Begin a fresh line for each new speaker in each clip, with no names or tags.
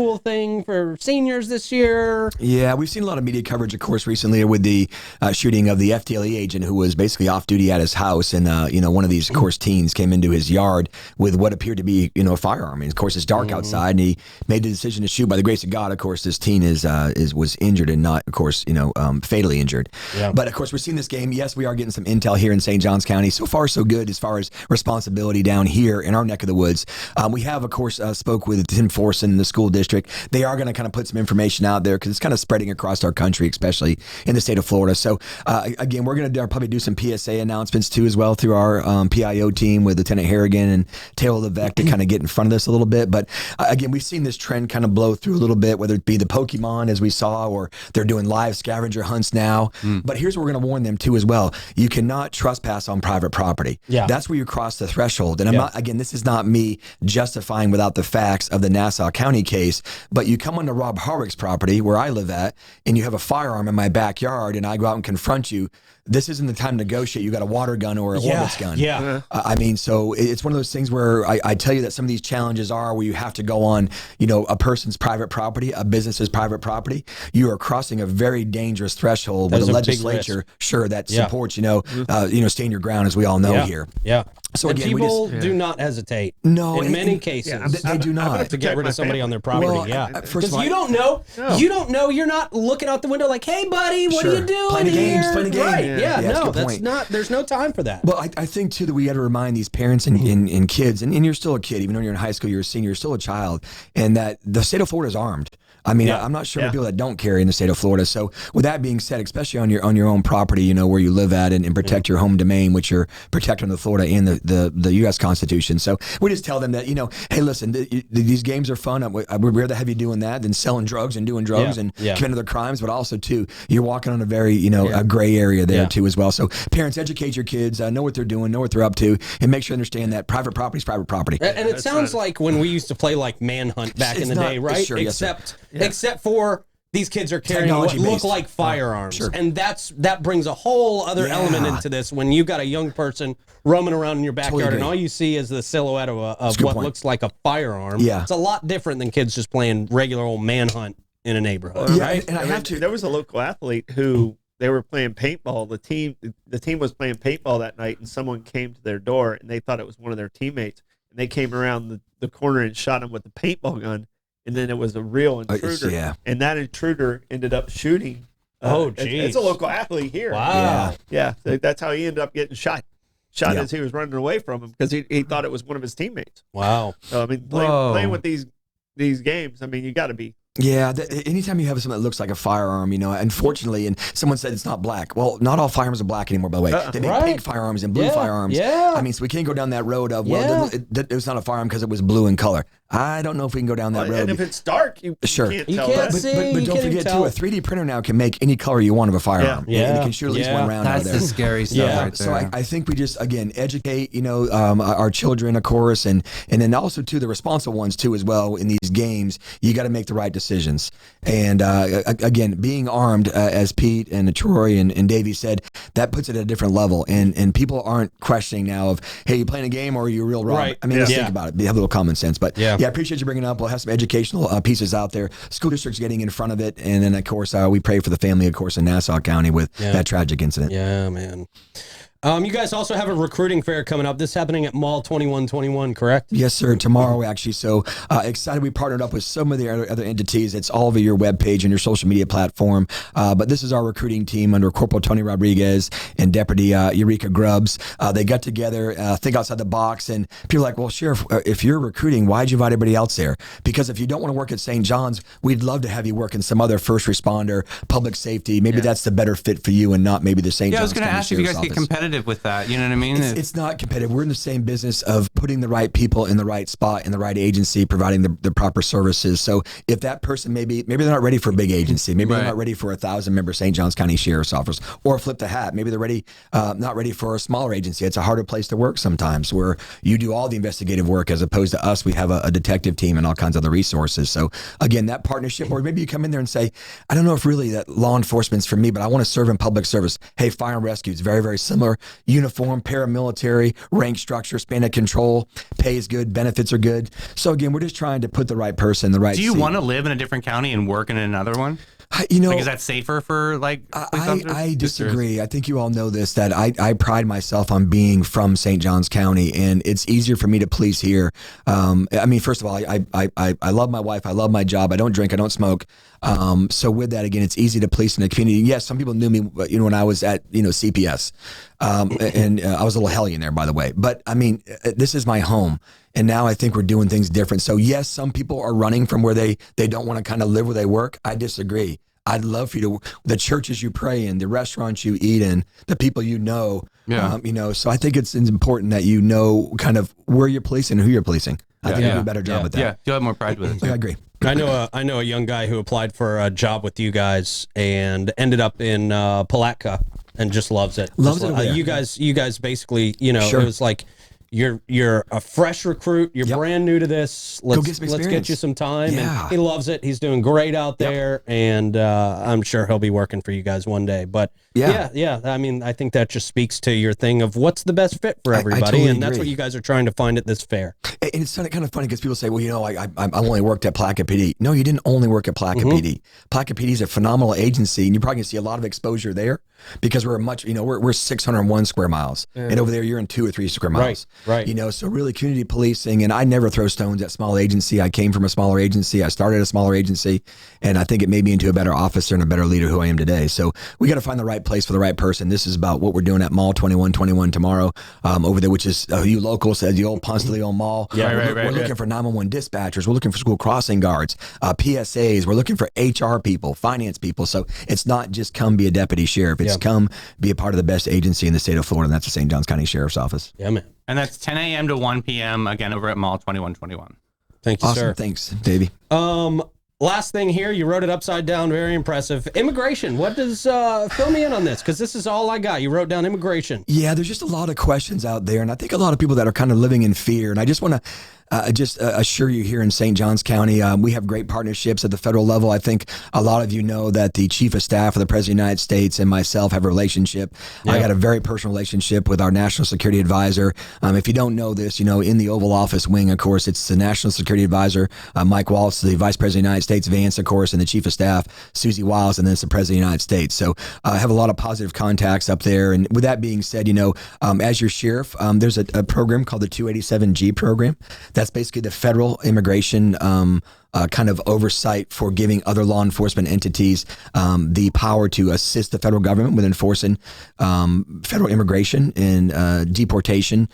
cool thing for seniors this year.
Yeah, we've seen a lot of media coverage, of course, recently with the shooting of the FDLE agent who was basically off duty at his house. And, one of these, of course, teens came into his yard with what appeared to be, a firearm. And, of course, it's dark outside, and he made the decision to shoot. By the grace of God, of course, this teen was injured and not, of course, fatally injured. Yeah. But, of course, we're seeing this game. Yes, we are getting some intel here in St. Johns County. So far, so good as far as responsibility down here in our neck of the woods. We have, of course, spoke with Tim Forson in the school district. They are going to kind of put some information out there because it's kind of spreading across our country, especially in the state of Florida. So, again, we're going to probably do some PSA announcements, too, as well through our PIO team with Lieutenant Harrigan and Taylor Levesque to kind of get in front of this a little bit. But, again, we've seen this trend kind of blow through a little bit, whether it be the Pokemon, as we saw, or they're doing live scavenger hunts now. But here's what we're going to warn them, too, as well. You cannot trespass on private property. Yeah. That's where you cross the threshold. And I'm not, again, this is not me justifying without the facts of the Nassau County case, but you come onto Rob Hardwick's property where I live at, and you have a firearm in my backyard, and I go out and confront you. This isn't the time to negotiate. You got a water gun or a Orbitz gun. Yeah. So it's one of those things where I tell you that some of these challenges are where you have to go on, a person's private property, a business's private property. You are crossing a very dangerous threshold with a legislature, that supports, stand your ground, as we all know here. Yeah. So
and
again,
people do not hesitate.
No,
in many cases,
they do not
to get rid of somebody on their property.
Well,
because you don't know. You don't know. You're not looking out the window like, "Hey, buddy, what are you doing
playing
here?"
Playing a game.
Right? Yeah. No, that's not. There's no time for that.
Well, I think too that we got to remind these parents and kids, and you're still a kid, even when you're in high school, you're a senior, you're still a child, and that the state of Florida is armed. I'm not sure of people that don't carry in the state of Florida. So with that being said, especially on your own property, where you live at, and protect your home domain, which you're protected under Florida and the U.S. Constitution. So we just tell them that, hey, listen, these games are fun. We'd rather have you doing that than selling drugs and doing drugs and committing other crimes. But also, too, you're walking on a very, a gray area there, too, as well. So parents, educate your kids, know what they're doing, know what they're up to, and make sure they understand that private property is private property.
And it sounds like when we used to play like Manhunt back in the day, right?
Sure,
Except for these kids are carrying what look like firearms. And that brings a whole other element into this when you've got a young person roaming around in your backyard and all you see is the silhouette of what looks like a firearm. Yeah. It's a lot different than kids just playing regular old Manhunt in a neighborhood.
Right? And there was a local athlete who they were playing paintball. The team was playing paintball that night, and someone came to their door, and they thought it was one of their teammates. And they came around the corner and shot him with a paintball gun. And then it was a real intruder, and that intruder ended up shooting. It's a local athlete here.
Wow.
Yeah. So that's how he ended up getting shot as he was running away from him because he thought it was one of his teammates.
Wow.
So playing with these games, you got to be.
Yeah, anytime you have something that looks like a firearm, unfortunately, and someone said it's not black. Well, not all firearms are black anymore, by the way. They make pink firearms and blue firearms. Yeah. So we can't go down that road of, it was not a firearm because it was blue in color. I don't know if we can go down that road.
And if it's dark, you can't tell.
But don't forget, too, a 3D printer now can make any color you want of a firearm. Yeah. And it can shoot at least one round out of there.
That's the scary stuff right there.
So I think we just, again, educate, our children, of course, and then also, too, the responsible ones, too, as well, in these games. You got to make the right decisions. And again, being armed, as Pete and Troy and Davey said, that puts it at a different level. And people aren't questioning now of, hey, you playing a game or are you a real robber?
Right.
Let's think about it. Have a little common sense. But I appreciate you bringing it up. We'll have some educational pieces out there. School districts getting in front of it. And then, of course, we pray for the family, of course, in Nassau County with that tragic incident.
Yeah, man. You guys also have a recruiting fair coming up. This is happening at Mall 2121, correct?
Yes, sir. Tomorrow, actually. So excited. We partnered up with some of the other entities. It's all over your webpage and your social media platform. But this is our recruiting team under Corporal Tony Rodriguez and Deputy Eureka Grubbs. They got together, think outside the box. And people are like, well, Sheriff, if you're recruiting, why'd you invite everybody else there? Because if you don't want to work at St. John's, we'd love to have you work in some other first responder, public safety. Maybe that's the better fit for you and not maybe the St. John's.
I was going to ask if you guys get competitive with that, you know what I mean?
It's not competitive. We're in the same business of putting the right people in the right spot, in the right agency, providing the proper services. So if that person maybe they're not ready for a big agency, maybe they're not ready for 1,000-member St. Johns County Sheriff's Office, or flip the hat, maybe they're not ready for a smaller agency. It's a harder place to work sometimes, where you do all the investigative work as opposed to us. We have a detective team and all kinds of other resources. So again, that partnership, or maybe you come in there and say, I don't know if really that law enforcement's for me, but I want to serve in public service. Hey, fire and rescue is very, very similar. uniform, paramilitary, rank structure, span of control, pay is good, benefits are good. So again, we're just trying to put the right person in the right
seat. Do you
seat.
want to live in a different county and work in another one?
You know,
like, is that safer for like?
I disagree. I think you all know this, that I pride myself on being from St. Johns County, and it's easier for me to police here. I mean, first of all, I love my wife. I love my job. I don't drink. I don't smoke. So with that, again, it's easy to police in the community. Yes, some people knew me, when I was at, CPS, and I was a little hellion there, by the way. But I mean, this is my home. And now I think we're doing things different. So yes, some people are running from where they don't want to kind of live where they work. I disagree. I'd love for you to, the churches you pray in, the restaurants you eat in, the people you know. Yeah. So I think it's important that you know kind of where you're policing and who you're policing. I think you do a better job at that.
Yeah, you'll have more pride with it.
I agree.
I know a young guy who applied for a job with you guys and ended up in Palatka and just loves it.
Loves it.
You guys basically, it was like, you're a fresh recruit. You're brand new to this. Let's get you some time.
Yeah.
And he loves it. He's doing great out there, and I'm sure he'll be working for you guys one day. But yeah. I mean, I think that just speaks to your thing of what's the best fit for everybody,
I totally
and that's
agree.
what you guys are trying to find at this fair.
And it's kind of funny because people say, well, I only worked at Palatka PD. No, you didn't only work at Palatka PD. Palatka PD is a phenomenal agency, and you're probably going to see a lot of exposure there because we're we're 601 square miles, and over there you're in 2 or 3 square miles.
Right.
So really community policing, and I never throw stones at small agency. I came from a smaller agency. I started a smaller agency, and I think it made me into a better officer and a better leader who I am today. So we got to find the right place for the right person. this is about what we're doing at Mall 2121 tomorrow over there, which is you local, says the old Ponce de Leon Mall.
Yeah,
we're looking for 911 dispatchers. We're looking for school crossing guards, PSAs. We're looking for HR people, finance people. So it's not just come be a deputy sheriff. It's come be a part of the best agency in the state of Florida, and that's the St. Johns County Sheriff's Office.
Yeah, man.
And that's 10 a.m. to 1 p.m. again over at Mall 2121.
Thank you,
awesome.
sir.
Thanks, Davey.
Last thing here, you wrote it upside down. Very impressive. Immigration. What does, fill me in on this? Because this is all I got. You wrote down immigration.
Yeah, there's just a lot of questions out there. And I think a lot of people that are kind of living in fear. And I just want to assure you here in St. Johns County, we have great partnerships at the federal level. I think a lot of you know that the Chief of Staff of the President of the United States and myself have a relationship. Yeah. I got a very personal relationship with our National Security Advisor. If you don't know this, in the Oval Office wing, of course, it's the National Security Advisor, Mike Wallace, the Vice President of the United States, Vance, of course, and the Chief of Staff, Susie Wiles, and then it's the President of the United States. So I have a lot of positive contacts up there. And with that being said, as your sheriff, there's a program called the 287G program. That's basically the federal immigration kind of oversight for giving other law enforcement entities the power to assist the federal government with enforcing federal immigration and deportation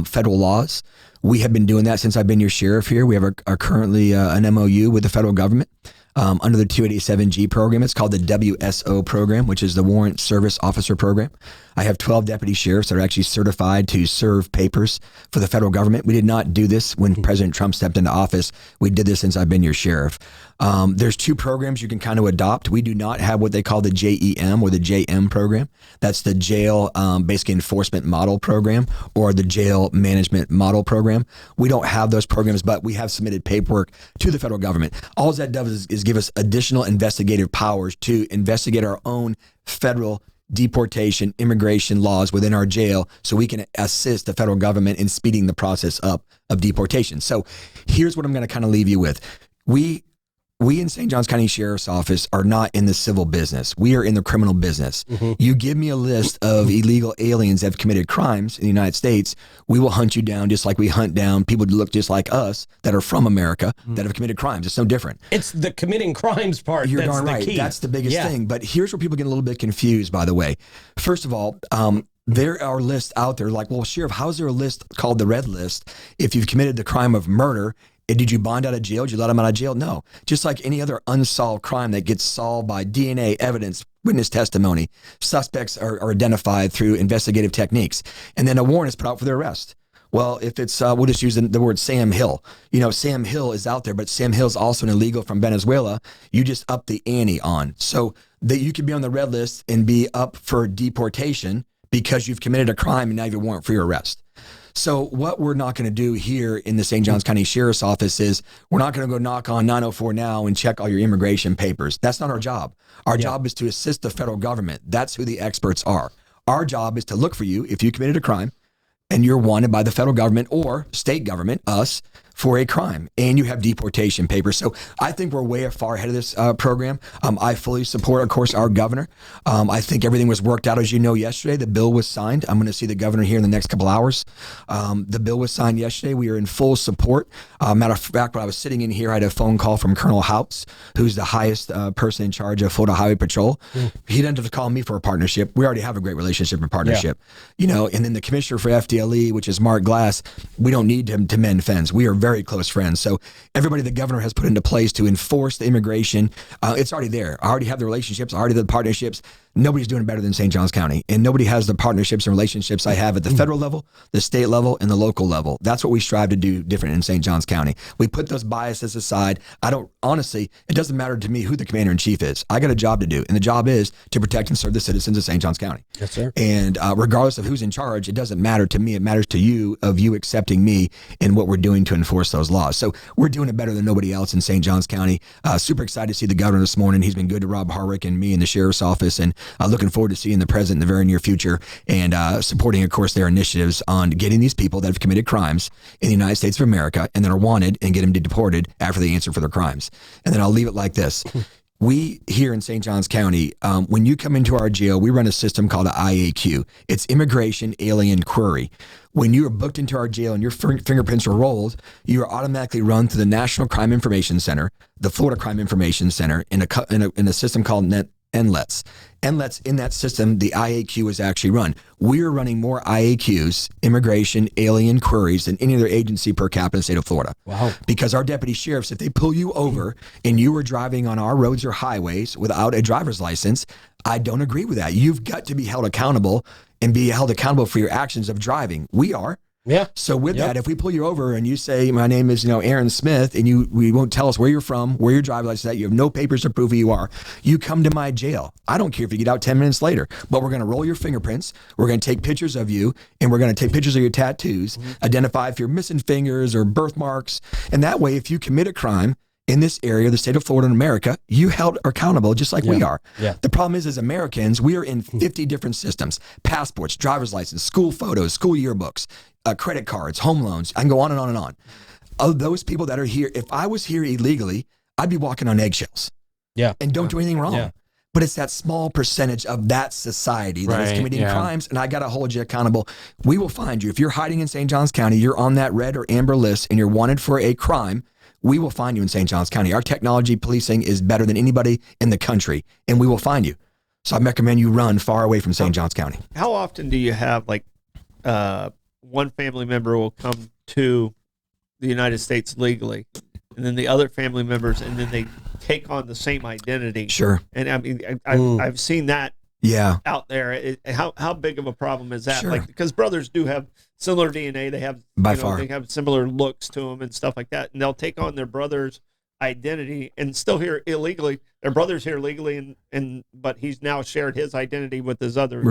federal laws. We have been doing that since I've been your sheriff here. We have currently an MOU with the federal government under the 287G program. It's called the WSO program, which is the Warrant Service Officer Program. I have 12 deputy sheriffs that are actually certified to serve papers for the federal government. We did not do this when President Trump stepped into office. We did this since I've been your sheriff. There's 2 programs you can kind of adopt. We do not have what they call the JEM or the JM program. That's the jail basically enforcement model program or the jail management model program. We don't have those programs, but we have submitted paperwork to the federal government. All that does is give us additional investigative powers to investigate our own federal deportation, immigration laws within our jail so we can assist the federal government in speeding the process up of deportation. So here's what I'm going to kind of leave you with. We in St. Johns County Sheriff's Office are not in the civil business. We are in the criminal business. Mm-hmm. You give me a list of illegal aliens that have committed crimes in the United States, we will hunt you down just like we hunt down people who look just like us that are from America that have committed crimes. It's no different.
It's the committing crimes part.
You're
that's
darn right.
Key.
That's the biggest thing. But here's where people get a little bit confused, by the way. First of all, there are lists out there like, well, Sheriff, how's there a list called the red list if you've committed the crime of murder? Did you bond out of jail? Did you let them out of jail? No. Just like any other unsolved crime that gets solved by DNA evidence, witness testimony, suspects are identified through investigative techniques. And then a warrant is put out for their arrest. Well, if it's, we'll just use the word Sam Hill. Sam Hill is out there, but Sam Hill's also an illegal from Venezuela. You just up the ante on. So that you could be on the red list and be up for deportation because you've committed a crime and now you have a warrant for your arrest. So what we're not going to do here in the St. Johns County Sheriff's Office is we're not going to go knock on 904 now and check all your immigration papers. That's not our job. Our job is to assist the federal government. That's who the experts are. Our job is to look for you if you committed a crime and you're wanted by the federal government or state government, us, for a crime, and you have deportation papers. So I think we're way far ahead of this program. I fully support, of course, our governor. I think everything was worked out, as you know, yesterday. The bill was signed. I'm going to see the governor here in the next couple hours. The bill was signed yesterday. We are in full support. Matter of fact, when I was sitting in here, I had a phone call from Colonel Houts, who's the highest person in charge of Florida Highway Patrol. He didn't have to call me for a partnership. We already have a great relationship and partnership. You know, and then the commissioner for FDLE, which is Mark Glass, we don't need him to mend fence. We are very close friends. So everybody the governor has put into place to enforce the immigration, it's already there. I already have the relationships, I already have the partnerships. Nobody's doing it better than St. Johns County, and nobody has the partnerships and relationships I have at the federal level, the state level, and the local level. That's what we strive to do different in St. Johns County. We put those biases aside. Honestly, it doesn't matter to me who the commander-in-chief is. I got a job to do, and the job is to protect and serve the citizens of St. Johns County.
Yes, sir.
And regardless of who's in charge, it doesn't matter to me. It matters to you, of you accepting me and what we're doing to enforce those laws. So we're doing it better than nobody else in St. Johns County. Super excited to see the governor this morning. He's been good to Rob Hardwick and me in the sheriff's office, and looking forward to seeing the president in the very near future and supporting, of course, their initiatives on getting these people that have committed crimes in the United States of America and that are wanted and get them deported after they answer for their crimes. And then I'll leave it like this. We here in St. Johns County, when you come into our jail, we run a system called an IAQ. It's Immigration Alien Query. When you are booked into our jail and your fingerprints are rolled, you are automatically run through the National Crime Information Center, the Florida Crime Information Center, in a system called NLETS. NLETS, in that system, the IAQ is actually run. We're running more IAQs, immigration, alien queries, than any other agency per capita in the state of Florida.
Wow.
Because our deputy sheriffs, if they pull you over and you were driving on our roads or highways without a driver's license, I don't agree with that. You've got to be held accountable and be held accountable for your actions of driving. We are.
Yeah.
So with that, if we pull you over and you say, my name is, Aaron Smith, and we won't tell us where you're from, where your driver's license is at, you have no papers to prove who you are, you come to my jail. I don't care if you get out 10 minutes later, but we're going to roll your fingerprints. We're going to take pictures of you, and we're going to take pictures of your tattoos, identify if you're missing fingers or birthmarks. And that way, if you commit a crime in this area, the state of Florida and America, you held accountable just like we are. Yeah. The problem is, as Americans, we are in 50 different systems: passports, driver's license, school photos, school yearbooks, credit cards, home loans. I can go on and on and on. Of those people that are here, if I was here illegally, I'd be walking on eggshells.
Yeah.
And don't do anything wrong. Yeah. But it's that small percentage of that society that is committing crimes, and I got to hold you accountable. We will find you. If you're hiding in St. Johns County, you're on that red or amber list, and you're wanted for a crime, we will find you in St. Johns County. Our technology policing is better than anybody in the country, and we will find you. So I recommend you run far away from St. Johns County.
How often do you have, like, one family member will come to the United States legally, and then the other family members, and then they take on the same identity?
Sure.
And I mean, I've seen that out there. How big of a problem is that?
Sure.
Like, because brothers do have similar DNA. They have,
by far,
they have similar looks to them and stuff like that. And they'll take on their brother's identity and still here illegally. Their brother's here legally, but he's now shared his identity with his other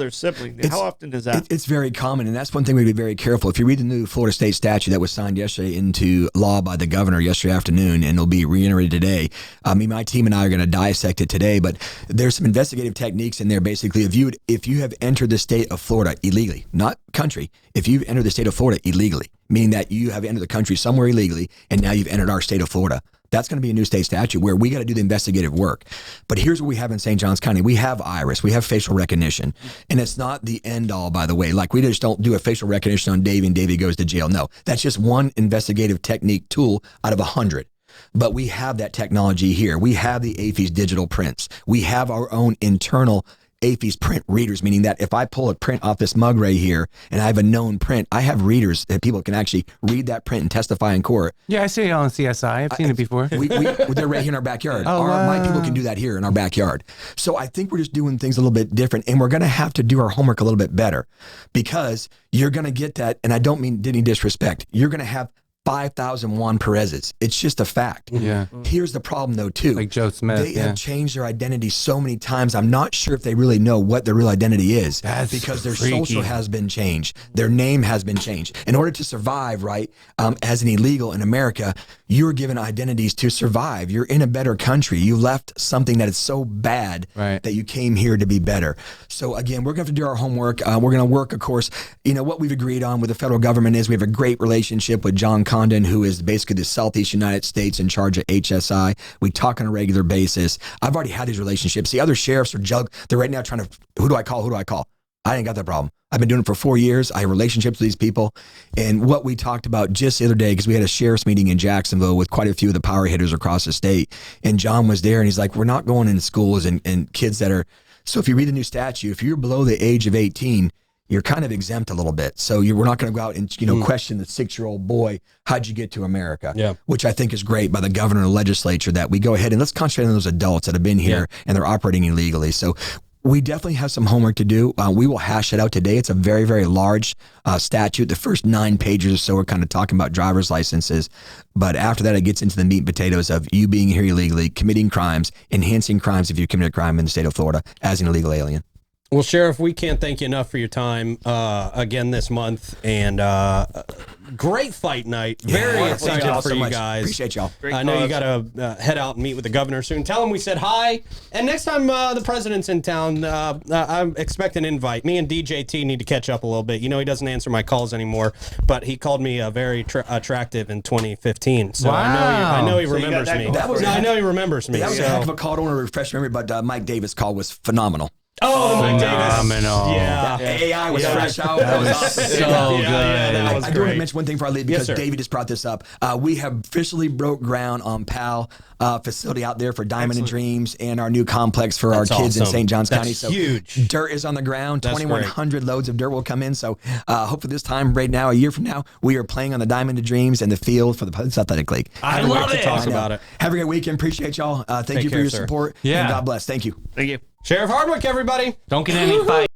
sibling. How often is that?
It's very common, and that's one thing we be very careful. If you read the new Florida state statute that was signed yesterday into law by the governor yesterday afternoon, and it'll be reiterated today, my team and I are going to dissect it today, but there's some investigative techniques in there. Basically, if you have entered the state of Florida illegally, not country, if you've entered the state of Florida illegally, meaning that you have entered the country somewhere illegally, and now you've entered our state of Florida, that's going to be a new state statute where we got to do the investigative work. But here's what we have in St. Johns County. We have iris. We have facial recognition. And it's not the end all, by the way. Like, we just don't do a facial recognition on Davey and Davey goes to jail. No, that's just one investigative technique tool out of 100. But we have that technology here. We have the AFIS digital prints. We have our own internal AFIS print readers, meaning that if I pull a print off this mug right here and I have a known print, I have readers that people can actually read that print and testify in court.
Yeah, I see it on CSI. I've seen it before.
They're right here in our backyard. My people can do that here in our backyard. So I think we're just doing things a little bit different, and we're going to have to do our homework a little bit better, because you're going to get that, and I don't mean any disrespect, you're going to have 5,000 Juan Perez's. It's just a fact.
Yeah.
Here's the problem, though, too.
Like Joe Smith.
They have changed their identity so many times. I'm not sure if they really know what their real identity is.
That's
because their
freaky.
social has been changed. Their name has been changed. In order to survive, right, as an illegal in America, you're given identities to survive. You're in a better country. You left something that is so bad that you came here to be better. So, again, we're going to have to do our homework. We're going to work, of course. You know, what we've agreed on with the federal government is we have a great relationship with John Condon, who is basically the Southeast United States in charge of HSI. We talk on a regular basis. I've already had these relationships. The other sheriffs they're right now trying to, who do I call? I ain't got that problem. I've been doing it for 4 years. I have relationships with these people. And what we talked about just the other day, because we had a sheriff's meeting in Jacksonville with quite a few of the power hitters across the state. And John was there and he's like, we're not going in schools and kids that are, so if you read the new statute, if you're below the age of 18, you're kind of exempt a little bit. So we're not going to go out and, question the 6-year-old boy, how'd you get to America? Yeah. Which I think is great by the governor and the legislature, that we go ahead and let's concentrate on those adults that have been here and they're operating illegally. So we definitely have some homework to do. We will hash it out today. It's a very, very large statute. The first 9 pages or so are kind of talking about driver's licenses. But after that, it gets into the meat and potatoes of you being here illegally, committing crimes, enhancing crimes if you commit a crime in the state of Florida as an illegal alien.
Well, Sheriff, we can't thank you enough for your time again this month, and great fight night. Very excited for you guys.
Appreciate y'all.
I know you got to head out and meet with the governor soon. Tell him we said hi, and next time the president's in town, I expect an invite. Me and DJT need to catch up a little bit. You know, he doesn't answer my calls anymore, but he called me very attractive in 2015. So I know he remembers me. I know he remembers me.
That was a heck of a call. I don't want to refresh memory, but Mike Davis' call was phenomenal.
Oh, Mike Davis.
Yeah. AI was fresh out. That was awesome.
So good.
That was
I do want to mention one thing before I leave, because David just brought this up. We have officially broke ground on PAL facility out there for Diamond and Dreams and our new complex for our kids in St. Johns County. So
huge.
Dirt is on the ground. 2,100 loads of dirt will come in. So hopefully this time right now, a year from now, we are playing on the Diamond and Dreams and the field for the Public Athletic League.
I love it. Talk about it.
Have a great weekend. Appreciate y'all. Thank you for your support.
Yeah.
And God bless. Thank you.
Thank you.
Sheriff Hardwick, everybody.
Don't get any fight.